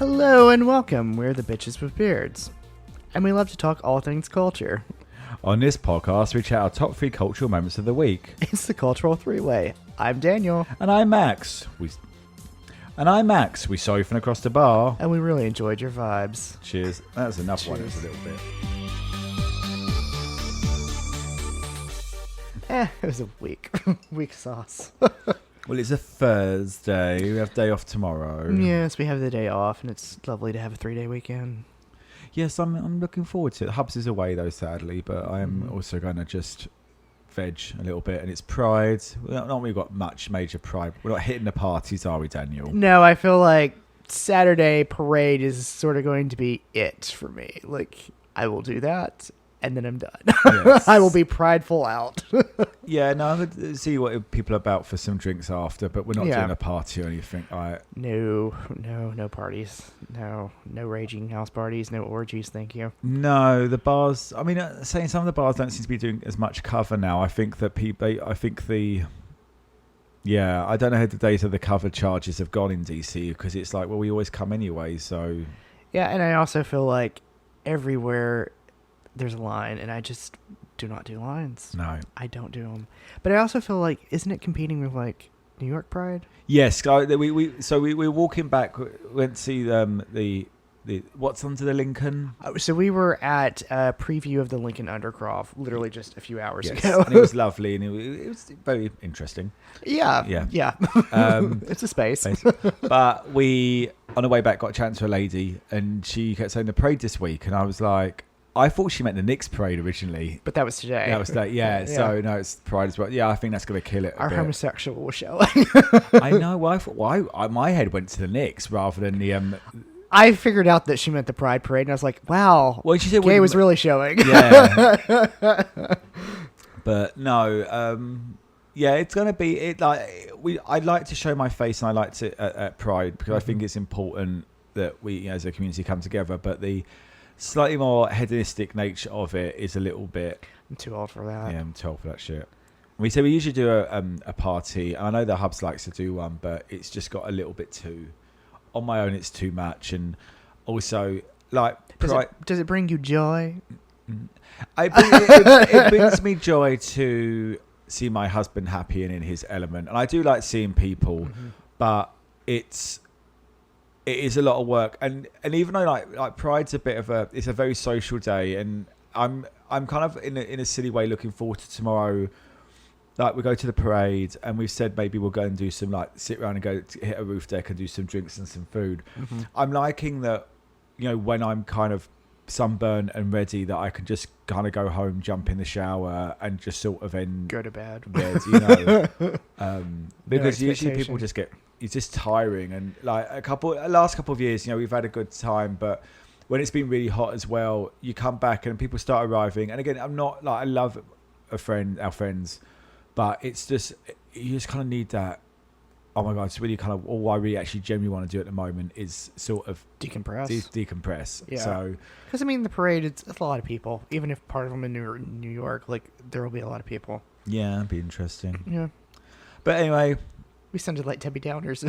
Hello and welcome. We're the Bitches with Beards, and we love to talk all things culture. On this podcast, we chat our top 3 cultural moments of the week. It's the Cultural Three-Way. I'm Daniel. And I'm Max. We saw you from across the bar. And we really enjoyed your vibes. Cheers. That's enough. Cheers. One. It was a little bit. It was a weak sauce. Well, it's a Thursday. We have day off tomorrow. Yes, we have the day off, and it's lovely to have a 3-day weekend. Yes, I'm looking forward to it. Hubs is away, though, sadly, but I'm also going to just veg a little bit. And it's Pride. Not we've got much major Pride. We're not hitting the parties, are we, Daniel? No, I feel like Saturday parade is sort of going to be it for me. Like, I will do that, and then I'm done. Yes. I will be prideful out. Yeah, no, I'm going to see what people are about for some drinks after, but we're not doing a party or anything. No parties. No raging house parties, no orgies, thank you. No, the bars, I mean, saying some of the bars don't seem to be doing as much cover now. I think that I don't know how the days of the cover charges have gone in DC, because it's like, well, we always come anyway, so. Yeah, and I also feel like everywhere there's a line, and I just do not do lines. No. I don't do them. But I also feel like, isn't it competing with, like, New York Pride? Yes. We were walking back, went to see the what's under the Lincoln? So we were at a preview of the Lincoln Undercroft literally just a few hours ago. And it was lovely, and it was very interesting. Yeah. It's a space. But we, on the way back, got a chat to a lady, and she kept saying the parade this week, and I was like, I thought she meant the Knicks parade originally. But that was today. That was that, yeah. So, no, it's Pride as well. Yeah, I think that's going to kill it Our bit. homosexual showing. I know. Why my head went to the Knicks rather than the... I figured out that she meant the Pride parade, and I was like, wow, well, she said gay was really showing. Yeah. But no, it's going to be... I'd like to show my face, and I like to at Pride, because I think it's important that we, as a community, come together, but the slightly more hedonistic nature of it is a little bit... I'm too old for that. Yeah, I'm too old for that shit. We usually do a party, and I know the Hubs likes to do one, but it's just got a little bit too... On my own, it's too much, and also, like... Does it bring you joy? It brings me joy to see my husband happy and in his element, and I do like seeing people, but it is a lot of work, and even though like Pride's it's a very social day, and I'm kind of in a silly way looking forward to tomorrow. Like, we go to the parade, and we've said maybe we'll go and do some, like, sit around and go to hit a roof deck and do some drinks and some food. I'm liking that, when I'm kind of sunburned and ready, that I can just kind of go home, jump in the shower, and just sort of go to bed. Because usually people it's just tiring, and like last couple of years, we've had a good time, but when it's been really hot as well, you come back and people start arriving, and again, I'm not like, I love our friends, but it's just, you just kind of need that. Oh my God, it's really kind of all I really actually genuinely want to do at the moment is sort of decompress. Yeah. So, because the parade, it's a lot of people. Even if part of them in New York, like, there will be a lot of people. Yeah, it'd be interesting. Yeah. But anyway, we sounded like Debbie Downers.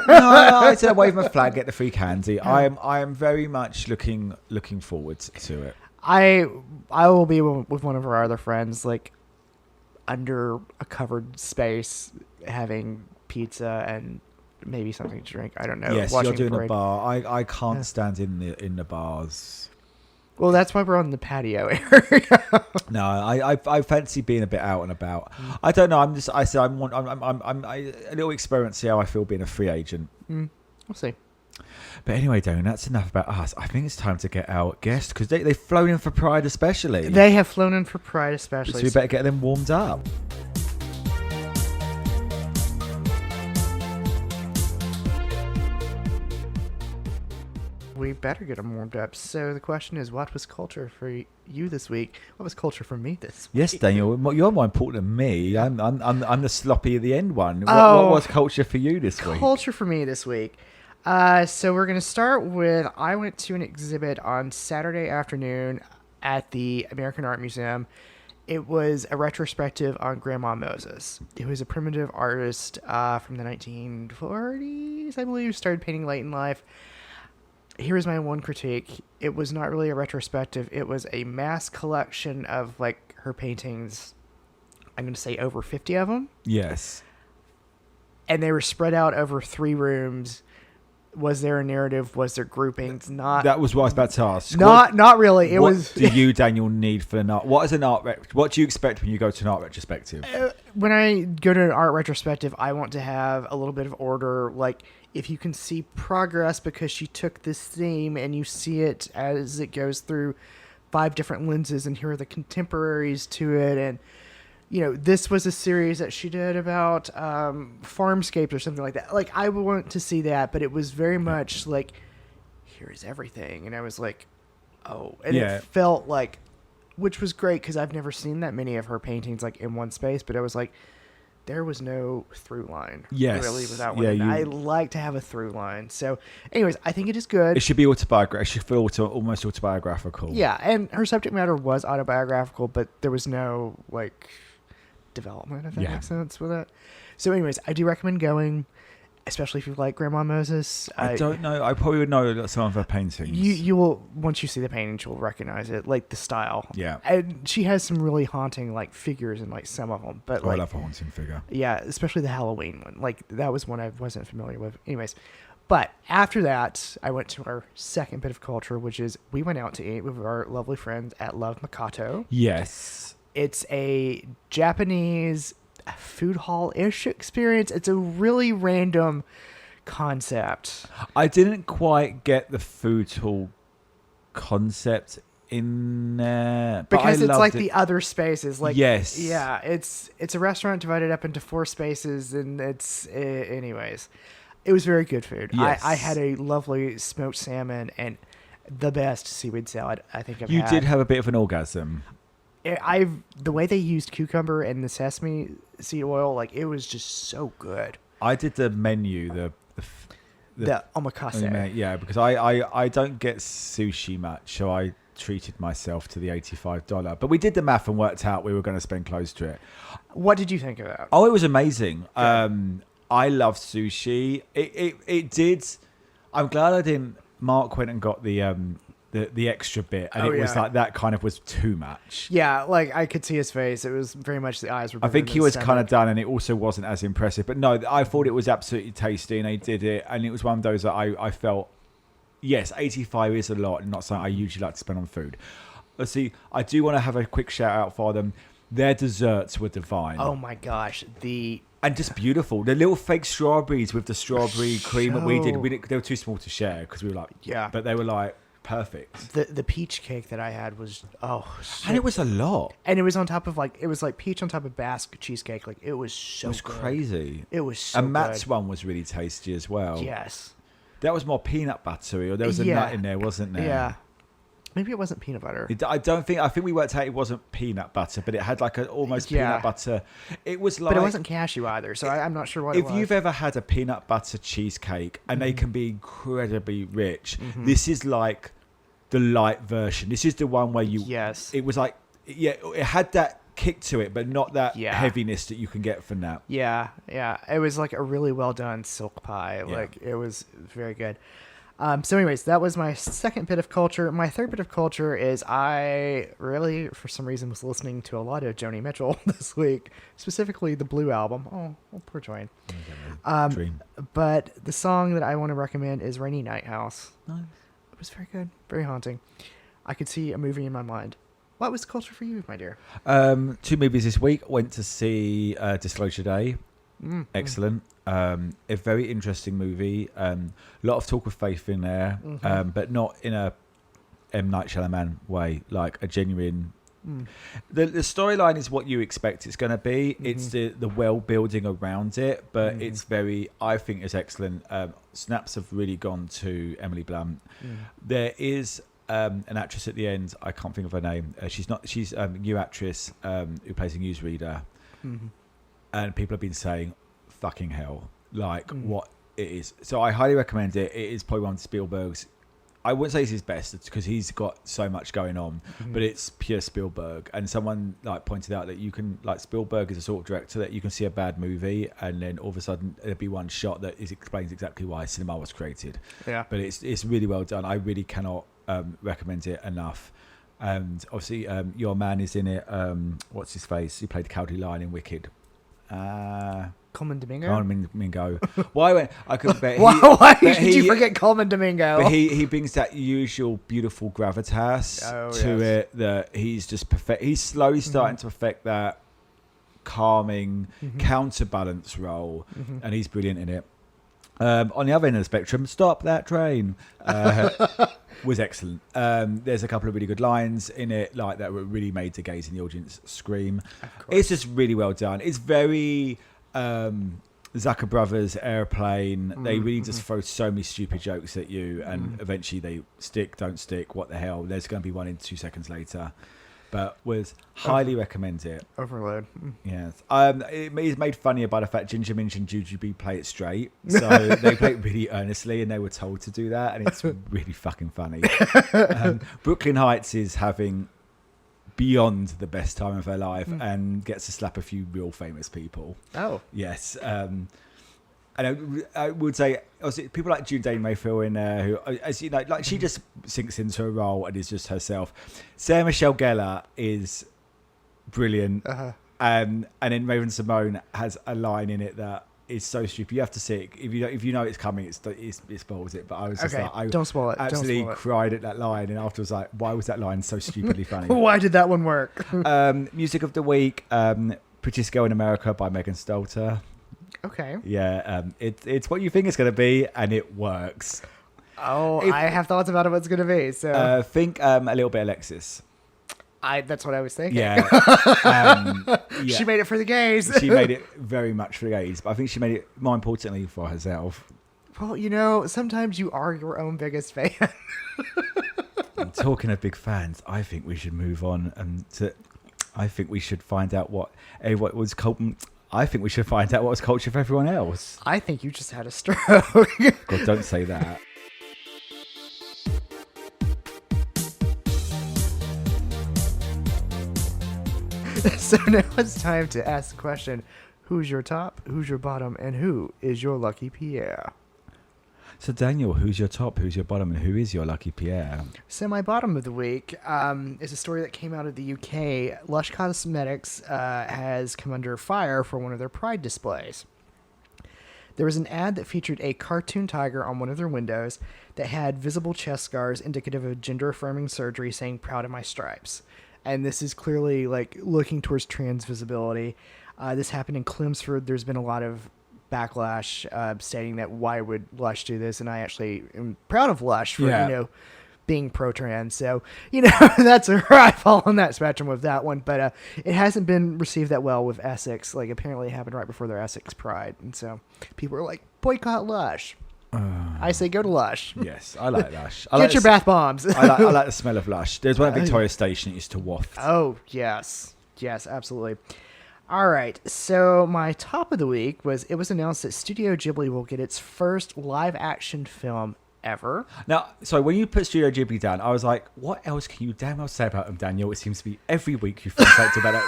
No, I said wave my flag, get the free candy. Yeah. I am very much looking forward to it. I will be with one of our other friends, like, under a covered space, having pizza and maybe something to drink. I don't know. Yes, you're doing a bar. I can't stand in the bars. Well, that's why we're on the patio area. No, I fancy being a bit out and about. I don't know. I'm a little experiment, see how I feel being a free agent. We'll see. But anyway, Darren, that's enough about us. I think it's time to get our guests, because they've flown in for Pride especially. They have flown in for Pride especially. So we better get them warmed up. We better get them warmed up. So the question is, what was culture for you this week? What was culture for me this week? Yes, Daniel, you're more important than me. I'm the sloppy at the end one. What was culture for you this week? Culture for me this week. So we're going to start with, I went to an exhibit on Saturday afternoon at the American Art Museum. It was a retrospective on Grandma Moses, who was a primitive artist from the 1940s, I believe, started painting late in life. here's my one critique. It was not really a retrospective. It was a mass collection of like her paintings. I'm going to say over 50 of them. Yes. And they were spread out over 3 rooms. Was there a narrative? Was there groupings? Not. That was what I was about to ask. Not really. It was. What do you, Daniel, need for an art? What is an art? What do you expect when you go to an art retrospective? When I go to an art retrospective, I want to have a little bit of order. Like, if you can see progress because she took this theme and you see it as it goes through 5 different lenses, and here are the contemporaries to it, and this was a series that she did about farmscapes or something like that. Like, I would want to see that, but it was very much like, here's everything. And I was like, oh. And it felt like, which was great because I've never seen that many of her paintings like in one space, but I was like, there was no through line. Yes. Really, without one. I like to have a through line. So, anyways, I think it is good. It should be autobiographical. It should feel almost autobiographical. Yeah, and her subject matter was autobiographical, but there was no, like, development, if that makes sense with it. So anyways, I do recommend going, especially if you like Grandma Moses. I don't know. I probably would know some of her paintings. You will, once you see the paintings, you'll recognize it, like the style. Yeah. And she has some really haunting like figures in like some of them. But I love a haunting figure. Yeah, especially the Halloween one. Like that was one I wasn't familiar with. Anyways, but after that, I went to our second bit of culture, which is we went out to eat with our lovely friends at Love Makato. Yes. It's a Japanese food hall-ish experience. It's a really random concept. I didn't quite get the food hall concept in there. Because it's like the other spaces. Like, yes. Yeah, it's a restaurant divided up into 4 spaces, and it's... anyways, it was very good food. Yes. I had a lovely smoked salmon and the best seaweed salad I think I've had. You did have a bit of an orgasm. The way they used cucumber and the sesame seed oil, like it was just so good. I did the menu, the omakase. Yeah, because I don't get sushi much, so I treated myself to the $85. But we did the math and worked out we were going to spend close to it. What did you think of that? Oh, it was amazing. Okay. I love sushi. It did. I'm glad I didn't. Mark went and got the extra bit, and it was like that kind of was too much. Yeah, like I could see his face. It was very much the eyes were. I think he was kind of done, and it also wasn't as impressive. But no, I thought it was absolutely tasty, and they did it, and it was one of those that I felt. Yes, 85 is a lot, and not something I usually like to spend on food. Let's see. I do want to have a quick shout out for them. Their desserts were divine. Oh my gosh, and just beautiful. The little fake strawberries with the strawberry cream that we did. They were too small to share because we were like, but they were like. Perfect. The peach cake that I had was and it was a lot, and it was on top of like peach on top of Basque cheesecake. Like it was so. It was good. Crazy. It was so. And Matt's good. one was really tasty as well. Yes. That was more peanut buttery, or there was a nut in there, wasn't there? Yeah. Maybe it wasn't peanut butter. I think we worked out it wasn't peanut butter, but it had like an almost peanut butter. It was like, but it wasn't cashew either, so I'm not sure what. If you've ever had a peanut butter cheesecake, and they can be incredibly rich, this is like. The light version. This is the one where you. Yes. It was like, it had that kick to it, but not that heaviness that you can get from that. Yeah, yeah. It was like a really well done silk pie. Yeah. Like it was very good. So, anyways, that was my second bit of culture. My third bit of culture is I really, for some reason, was listening to a lot of Joni Mitchell this week, specifically the Blue album. Oh poor Joanne. Dream. But the song that I want to recommend is "Rainy Night House." Nice. It was very good, very haunting. I could see a movie in my mind. What was culture for you, my dear? 2 movies this week. Went to see Disclosure Day. Excellent. A very interesting movie. A lot of talk of faith in there, but not in a M. Night Shyamalan way, like a genuine... The storyline is what you expect it's going to be. It's the well building around it, but it's very, I think, is excellent. Snaps have really gone to Emily Blunt. There is an actress at the end. I can't think of her name. She's a new actress who plays a newsreader, and people have been saying, "Fucking hell!" Like what it is. So I highly recommend it. It is probably one of Spielberg's I wouldn't say it's his best because he's got so much going on, but it's pure Spielberg. And someone like pointed out that you can, like, Spielberg is a sort of director that you can see a bad movie and then all of a sudden there'll be one shot that explains exactly why cinema was created. Yeah. But it's really well done. I really cannot recommend it enough. And obviously your man is in it. What's his face? He played the Cowardly Lion in Wicked. Coleman Domingo. Coleman Domingo. I couldn't bet. Why did you forget Coleman Domingo? But he brings that usual beautiful gravitas to it that he's just perfect. He's slowly starting to perfect that calming counterbalance role, and he's brilliant in it. On the other end of the spectrum, Stop That Train was excellent. There's a couple of really good lines in it, like that were really made the gays in the audience scream. It's just really well done. It's very Zucker Brothers Airplane. They really just throw so many stupid jokes at you, and eventually they stick, don't stick, what the hell. There's going to be one in 2 seconds later. But highly recommend it. Overload. Yes. It is made funnier by the fact Ginger Minch and Juju B play it straight. So they play it really earnestly and they were told to do that. And it's really fucking funny. Brooklyn Heights is having beyond the best time of her life and gets to slap a few real famous people. Oh. Yes. And I would say, also, people like Judi Dench feel in there, who, as you know, like she just sinks into a role and is just herself. Sarah Michelle Gellar is brilliant, and then Raven Simone has a line in it that is so stupid. You have to see it if you know it's coming. It spoils it. But I was just like, don't spoil it. Absolutely cried at that line, and afterwards like, why was that line so stupidly funny? Why did that one work? Music of the week, Prettiest Girl in America by Megan Stalter. Okay. Yeah, it's what you think it's going to be, and it works. Oh, I have thoughts about what it's going to be. So think a little bit Alexis. That's what I was thinking. Yeah. She made it for the gays. She made it very much for the gays, but I think she made it more importantly for herself. Well, sometimes you are your own biggest fan. And talking of big fans, I think we should move on I think we should find out what was called. I think we should find out what was culture for everyone else. I think you just had a stroke. God, don't say that. So now it's time to ask the question, who's your top, who's your bottom, and who is your lucky Pierre? So Daniel, who's your top, who's your bottom, and who is your lucky Pierre? So my bottom of the week is a story that came out of the UK. Lush Cosmetics has come under fire for one of their Pride displays. There was an ad that featured a cartoon tiger on one of their windows that had visible chest scars indicative of gender-affirming surgery saying, "Proud of my stripes." And this is clearly like looking towards trans visibility. This happened in Chelmsford. There's been a lot of backlash stating that why would Lush do this, and I actually am proud of Lush for being pro-trans. So that's where I fall on that spectrum with that one. But it hasn't been received that well with Essex. Like apparently it happened right before their Essex Pride, and so people are like, boycott Lush. I say go to Lush. Yes, I like Lush. Get your bath bombs. I like the smell of Lush. There's one at Victoria Station that used to waft. Oh yes, absolutely. All right, so my top of the week it was announced that Studio Ghibli will get its first live-action film ever. Now, so when you put Studio Ghibli down, I was like, what else can you damn well say about them, Daniel? It seems to be every week you find something about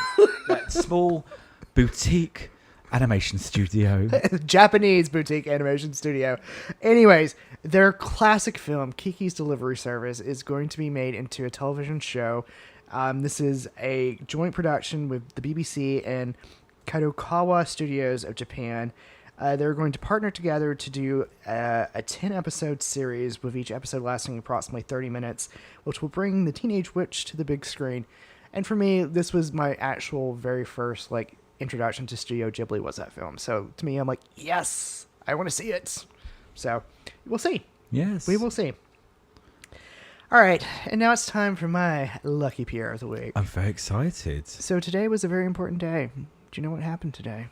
that small boutique animation studio. Japanese boutique animation studio. Anyways, their classic film, Kiki's Delivery Service, is going to be made into a television show. This is a joint production with the BBC and Kadokawa Studios of Japan. They're going to partner together to do a 10-episode series, with each episode lasting approximately 30 minutes, which will bring the Teenage Witch to the big screen. And for me, this was my actual very first introduction to Studio Ghibli was that film. So to me, I'm like, yes, I want to see it. So we'll see. Yes. We will see. All right, and now it's time for my lucky Pierre of the week. I'm very excited. So today was a very important day. Do you know what happened today?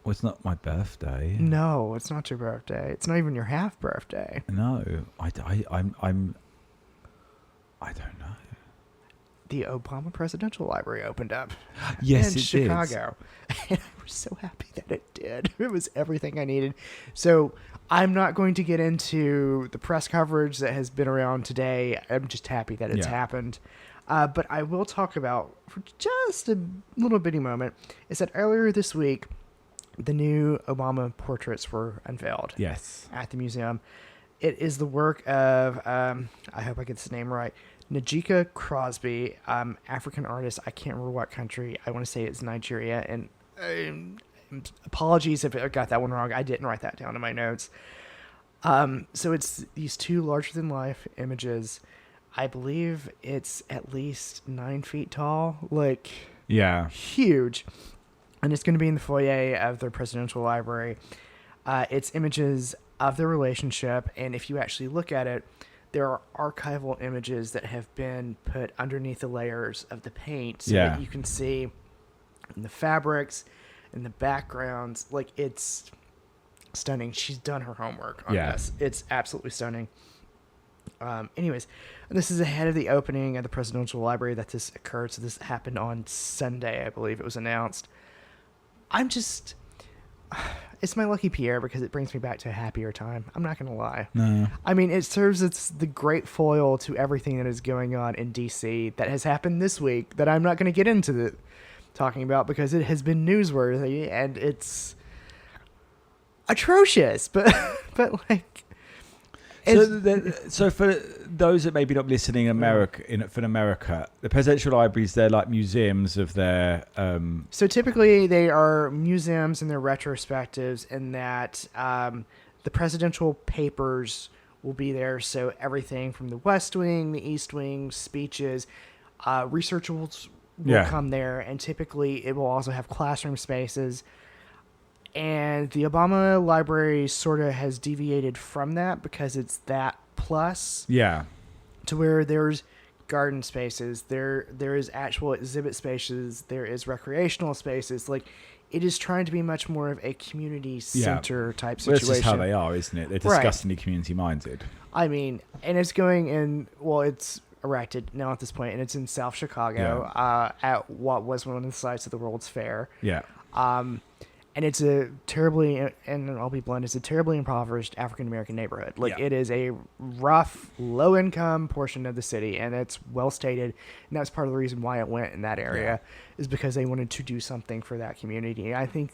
Well, it's not my birthday. No, it's not your birthday. It's not even your half birthday. No, I don't know. The Obama Presidential Library opened up. Yes, in it Chicago. did. was so happy that it did. It was everything I needed. So I'm not going to get into the press coverage that has been around today. I'm just happy that it's happened. But I will talk about, for just a little bitty moment, is that earlier this week, the new Obama portraits were unveiled. Yes. At the museum. It is the work of, I hope I get this name right, Najika Crosby, African artist. I can't remember what country. I want to say it's Nigeria. And apologies if I got that one wrong. I didn't write that down in my notes. So it's these two larger-than-life images. I believe it's at least 9 feet tall. Like, huge. And it's going to be in the foyer of their presidential library. It's images of their relationship. And if you actually look at it, there are archival images that have been put underneath the layers of the paint so that you can see in the fabrics and the backgrounds. Like, it's stunning. She's done her homework on this. It's absolutely stunning. Anyways, this is ahead of the opening of the presidential library that this occurred. So this happened on Sunday, I believe it was announced. It's my lucky Pierre because it brings me back to a happier time. I'm not going to lie. No. I mean, it serves as the great foil to everything that is going on in DC that has happened this week that I'm not going to get into talking about because it has been newsworthy and it's atrocious. But like, so for those that maybe not listening in America, the presidential libraries, they're like museums of their. So typically they are museums and their retrospectives, in that the presidential papers will be there. So everything from the West Wing, the East Wing, speeches, researchables will come there, and typically it will also have classroom spaces. And the Obama library sort of has deviated from that because it's that plus. Yeah. To where there's garden spaces, there is actual exhibit spaces, there is recreational spaces. Like, it is trying to be much more of a community center type situation. That's just how they are, isn't it? They're disgustingly community minded. I mean, and it's going in, well, it's erected now at this point, and it's in South Chicago at what was one of the sites of the World's Fair. Yeah. And it's a terribly, and I'll be blunt, it's a terribly impoverished African-American neighborhood. Like, it is a rough, low-income portion of the city, and it's well stated. And that's part of the reason why it went in that area, is because they wanted to do something for that community. And I think,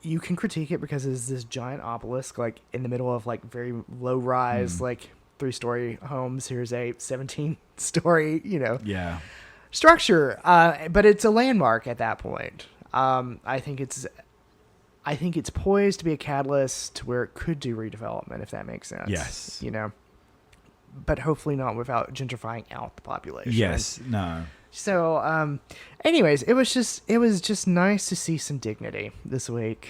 you can critique it because it's this giant obelisk, like, in the middle of, like, very low-rise, like, 3-story homes. Here's a 17-story, structure. But it's a landmark at that point. I think it's poised to be a catalyst to where it could do redevelopment, if that makes sense. Yes. But hopefully not without gentrifying out the population. Yes. No. So, anyways, it was just nice to see some dignity this week.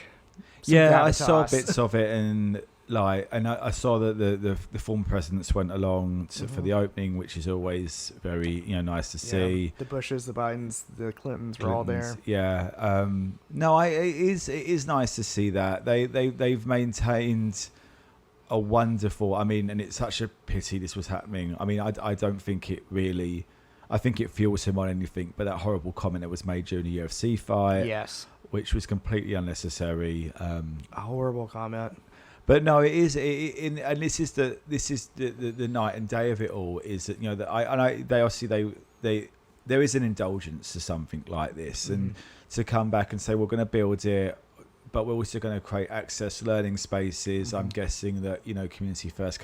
I saw bits of it, and I saw that the former presidents went along for the opening, which is always very nice to see. The Bushes, the Bidens, the Clintons were all there. Yeah. It is nice to see that they've maintained a wonderful. I mean, and it's such a pity this was happening. I mean, I don't think it really. I think it fuels him on anything, but that horrible comment that was made during the UFC fight, which was completely unnecessary. A horrible comment. But no, it is, and this is the night and day of it all. Is that they obviously there is an indulgence to something like this, and to come back and say we're going to build it, but we're also going to create access learning spaces. I'm guessing that community first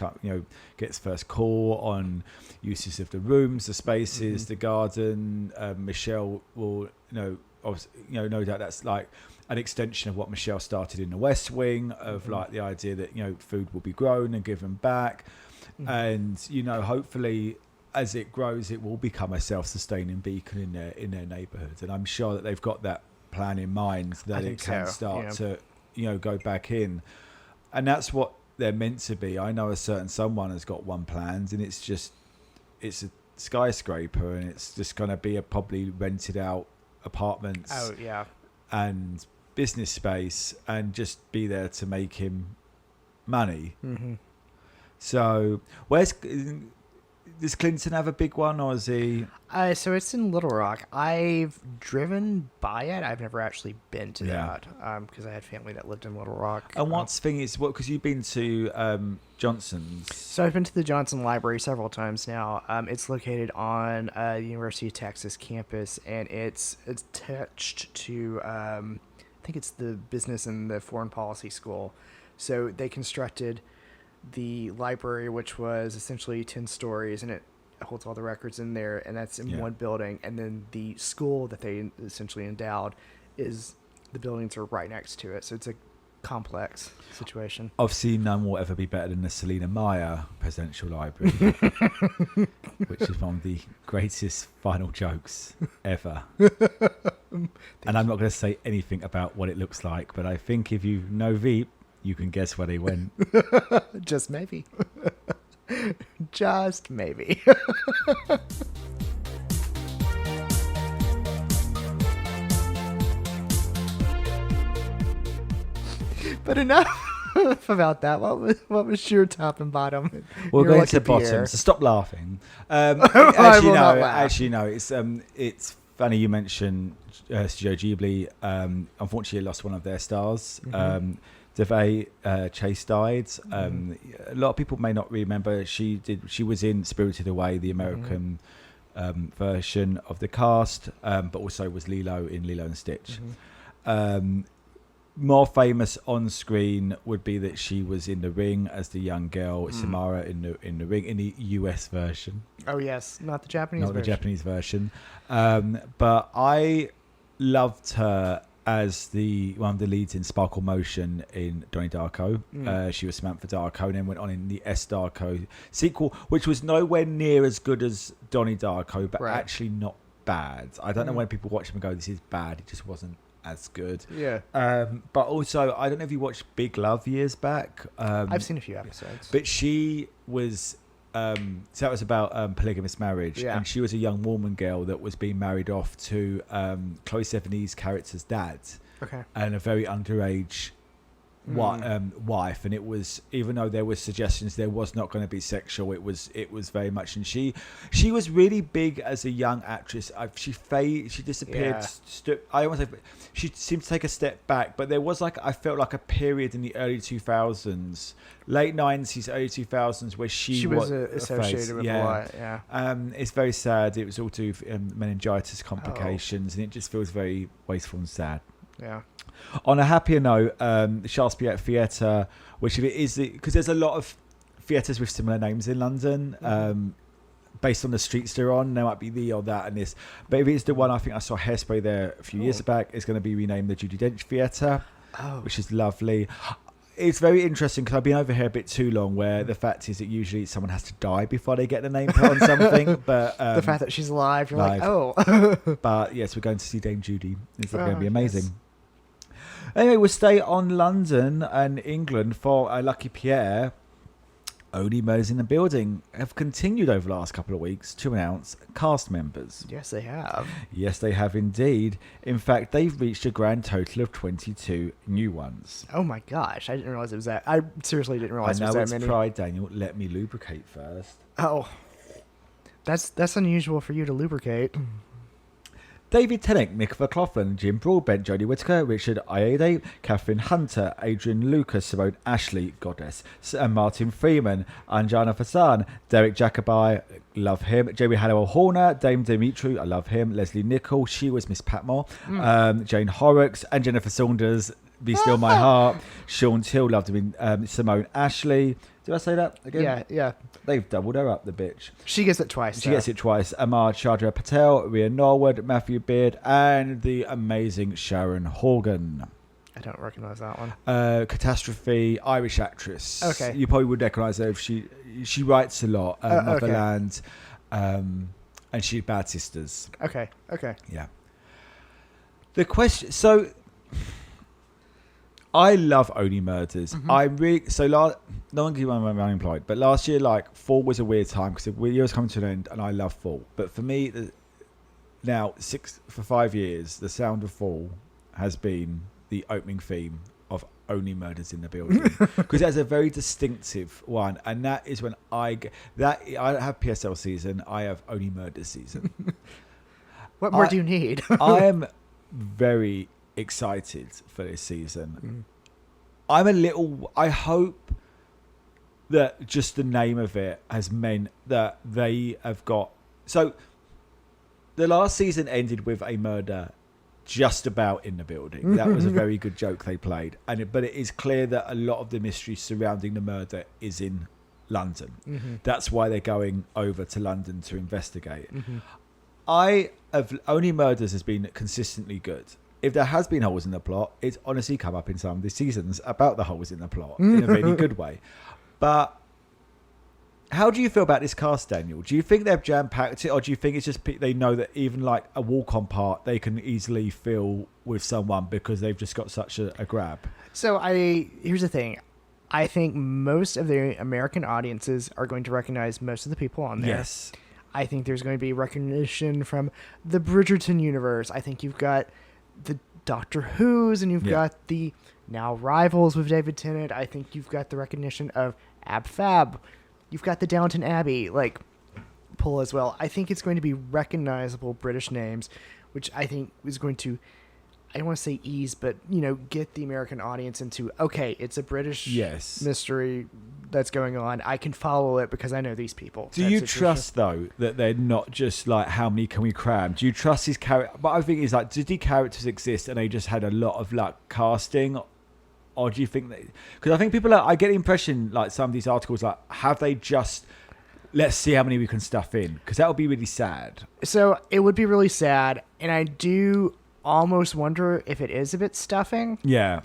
gets first call on uses of the rooms, the spaces, the garden. Michelle will no doubt that's like an extension of what Michelle started in the West Wing of like the idea that food will be grown and given back, and hopefully as it grows it will become a self-sustaining beacon in their neighborhoods, and I'm sure that they've got that plan in mind that it can start to go back in, and that's what they're meant to be. I know a certain someone has got one planned, and it's a skyscraper, and it's just going to be a probably rented out apartments and business space, and just be there to make him money. So does Clinton have a big one, or is he? So it's in Little Rock. I've driven by it. I've never actually been to that because I had family that lived in Little Rock. And what's the thing is, what? Because you've been to Johnson's. So I've been to the Johnson Library several times now. It's located on the University of Texas campus, and it's attached to I think it's the Business and the Foreign Policy School. So they constructed the library, which was essentially 10 stories, and it holds all the records in there, and that's in one building. And then the school that they essentially endowed the buildings are right next to it. So it's a complex situation. Obviously, none will ever be better than the Selina Meyer Presidential Library, which is one of the greatest final jokes ever. And I'm not going to say anything about what it looks like, but I think if you know Veep, you can guess where they went. Just maybe. Just maybe. But enough about that. What was your top and bottom? We'll go into the bottom, so stop laughing. Actually, no. It's funny you mentioned Studio Ghibli. Unfortunately, lost one of their stars. Daveigh Chase died. A lot of people may not remember. She was in Spirited Away, the American version of the cast, but also was Lilo in Lilo and Stitch. More famous on screen would be that she was in The Ring as the young girl Samara in the Ring in the US version. Oh yes, not the Japanese version. Not the Japanese version. But I loved her as one of the leads in Sparkle Motion in Donnie Darko. She was Samantha Darko, and then went on in the S Darko sequel, which was nowhere near as good as Donnie Darko, but actually not bad. I don't know when people watch him and go, this is bad. It just wasn't as good. But also, I don't know if you watched Big Love years back. I've seen a few episodes. But she was... so that was about polygamous marriage, and she was a young Mormon girl that was being married off to Chloe Sevigny's character's dad, and a very underage wife. And it was, even though there was suggestions there was not going to be sexual, it was very much. And she was really big as a young actress. She disappeared. I almost say she seemed to take a step back, but there was I felt like a period in the early 2000s, late 90s, early 2000s where she was associated with a lot. It's very sad. It was all to meningitis complications, and it just feels very wasteful and sad. On a happier note, the Shaftesbury Theatre, which if it is, because there's a lot of theatres with similar names in London, based on the streets they're on, there might be the or that and this. But if it's the one, I think I saw Hairspray there a few years back, it's going to be renamed the Judi Dench Theatre, which is lovely. It's very interesting because I've been over here a bit too long, where the fact is that usually someone has to die before they get the name put on something. But the fact that she's alive, you're live. like, oh. But yes, we're going to see Dame Judi. It's going to be amazing. Yes. Anyway, we'll stay on London and England for Lucky Pierre. Only Murders in the Building have continued over the last couple of weeks to announce cast members. Yes, they have. Yes, they have indeed. In fact, they've reached a grand total of 22 new ones. Oh my gosh, I didn't realize it was that. I seriously didn't realize it was that many. I know it's Pride, Daniel. Let me lubricate first. Oh, that's unusual for you to lubricate. David Tennant, Nick McLaughlin, Jim Broadbent, Jodie Whittaker, Richard Ayoade, Catherine Hunter, Adrian Lucas, Simone Ashley, Goddess, Martin Freeman, Anjana Fasan, Derek Jacobi, love him, Jamie Hannibal Horner, Dame Dimitri, I love him, Leslie Nichol, she was Miss Patmore, Jane Horrocks, and Jennifer Saunders, Be Still My Heart, Sean Till, loved him in Simone Ashley. Did I say that again? Yeah. They've doubled her up, the bitch. She gets it twice. She gets it twice. Amar Chandra Patel, Rhea Norwood, Matthew Beard, and the amazing Sharon Horgan. I don't recognise that one. Catastrophe, Irish actress. Okay. You probably would recognise her if she writes a lot. Motherland, and she did Bad Sisters. Okay. Yeah. The question... So... I love Only Murders. I'm really no one give I'm unemployed, but last year fall was a weird time because the year was coming to an end, and I love fall. But for me, now for 5 years, the sound of fall has been the opening theme of only murders in the building, because that's a very distinctive one, and that is when I have PSL season, I have only murders season. What more do you need? I am very excited for this season. I hope that just the name of it has meant that they have got... So the last season ended with a murder just about in the building. That was a very good joke they played. But it is clear that a lot of the mystery surrounding the murder is in London. That's why they're going over to London to investigate. Only Murders has been consistently good. If there has been holes in the plot, it's honestly come up in some of the seasons about the holes in the plot in a really good way. But how do you feel about this cast, Daniel? Do you think they've jam-packed it, or do you think it's just they know that even like a walk-on part, they can easily fill with someone because they've just got such a grab? So here's the thing. I think most of the American audiences are going to recognize most of the people on there. Yes. I think there's going to be recognition from the Bridgerton universe. I think you've got the Doctor Who's, and you've got the now rivals with David Tennant. I think you've got the recognition of Ab Fab. You've got the Downton Abbey pull as well. I think it's going to be recognizable British names, which I think is going to, I don't want to say ease, but get the American audience into, okay, it's a British mystery that's going on. I can follow it because I know these people. Do you trust though that they're not just like, how many can we cram? Do you trust his character? But I think it's like, did the characters exist and they just had a lot of casting? Or do you think that... Because I think people I get the impression, some of these articles, have they just... Let's see how many we can stuff in. Because that would be really sad. So it would be really sad. And I do almost wonder if it is a bit stuffing. Yeah.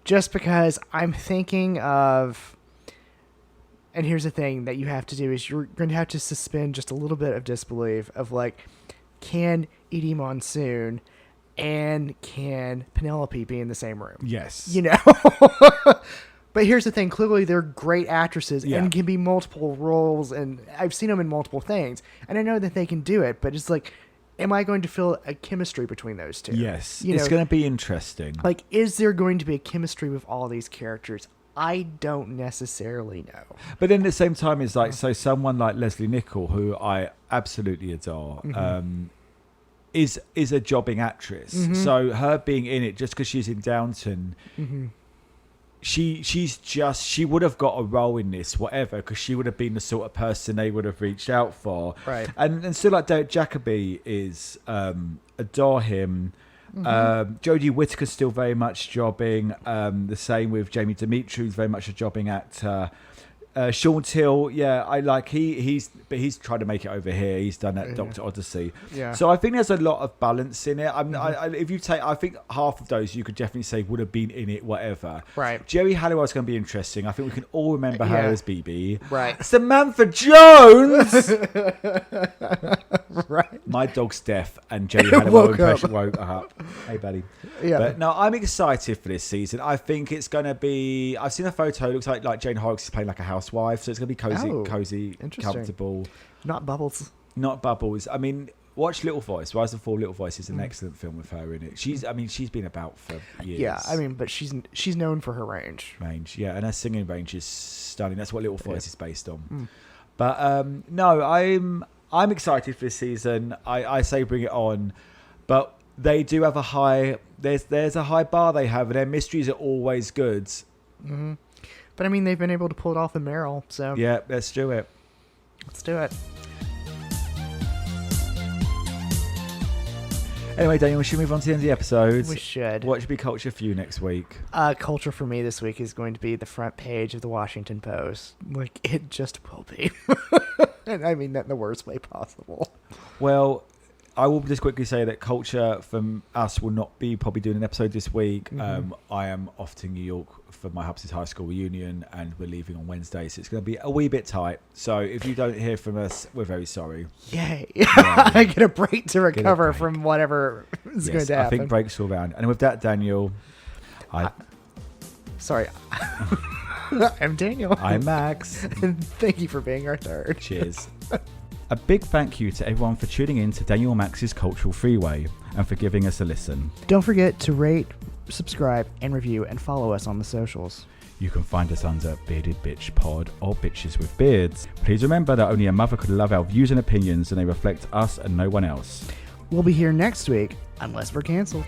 Just because I'm thinking of... And here's the thing that you have to do is you're going to have to suspend just a little bit of disbelief of can Edie Monsoon... and can Penelope be in the same room? Yes. But here's the thing. Clearly, they're great actresses and can be multiple roles. And I've seen them in multiple things. And I know that they can do it. But it's am I going to feel a chemistry between those two? Yes. It's going to be interesting. Is there going to be a chemistry with all these characters? I don't necessarily know. But then at the same time, it's so someone like Leslie Nichol, who I absolutely adore, is a jobbing actress. So her being in it just because she's in Downton, she would have got a role in this, whatever, because she would have been the sort of person they would have reached out for. Right. And still Derek Jacobi is adore him. Jodie Whittaker's still very much jobbing. The same with Jamie Demetriou, who's very much a jobbing actor. Sean Till, he's tried to make it over here. He's done that Dr. Odyssey. Yeah. So I think there's a lot of balance in it. If you take, I think half of those you could definitely say would have been in it, whatever. Right. Jerry Halliwell's going to be interesting. I think we can all remember her as BB. Right. Samantha Jones. Right. My dog's deaf, and Jerry Halliwell impression woke her up. Hey, buddy. Yeah. But no, I'm excited for this season. I think it's going to be. I've seen a photo. It looks like Jane Horrocks is playing like a housewife, so it's going to be cozy, comfortable. Not Bubbles. Not Bubbles. I mean, watch Little Voice. Rise and Fall. Little Voice is an excellent film with her in it. She's been about for years. Yeah, but she's known for her range. Yeah, and her singing range is stunning. That's what Little Voice is based on. But no, I'm excited for this season. I say bring it on, but they do have a high. There's a high bar they have, and their mysteries are always good. But they've been able to pull it off in Meryl, so yeah, let's do it. Let's do it. Anyway, Daniel, we should move on to the end of the episode. We should. What should be culture for you next week? Culture for me this week is going to be the front page of the Washington Post. It just will be. And I mean that in the worst way possible. Well, I will just quickly say that culture from us will not be probably doing an episode this week. I am off to New York for my Hubs's high school reunion, and we're leaving on Wednesday, so it's going to be a wee bit tight. So if you don't hear from us, we're very sorry. Yay. I get a break to recover from whatever is going to happen. I think breaks all around. And with that, Daniel, sorry. I'm Daniel. I'm Max. And thank you for being our third. Cheers. A big thank you to everyone for tuning in to Daniel Max's Cultural Freeway and for giving us a listen. Don't forget to rate, subscribe, and review, and follow us on the socials. You can find us under Bearded Bitch Pod or Bitches with Beards. Please remember that only a mother could love our views and opinions, and they reflect us and no one else. We'll be here next week, unless we're canceled.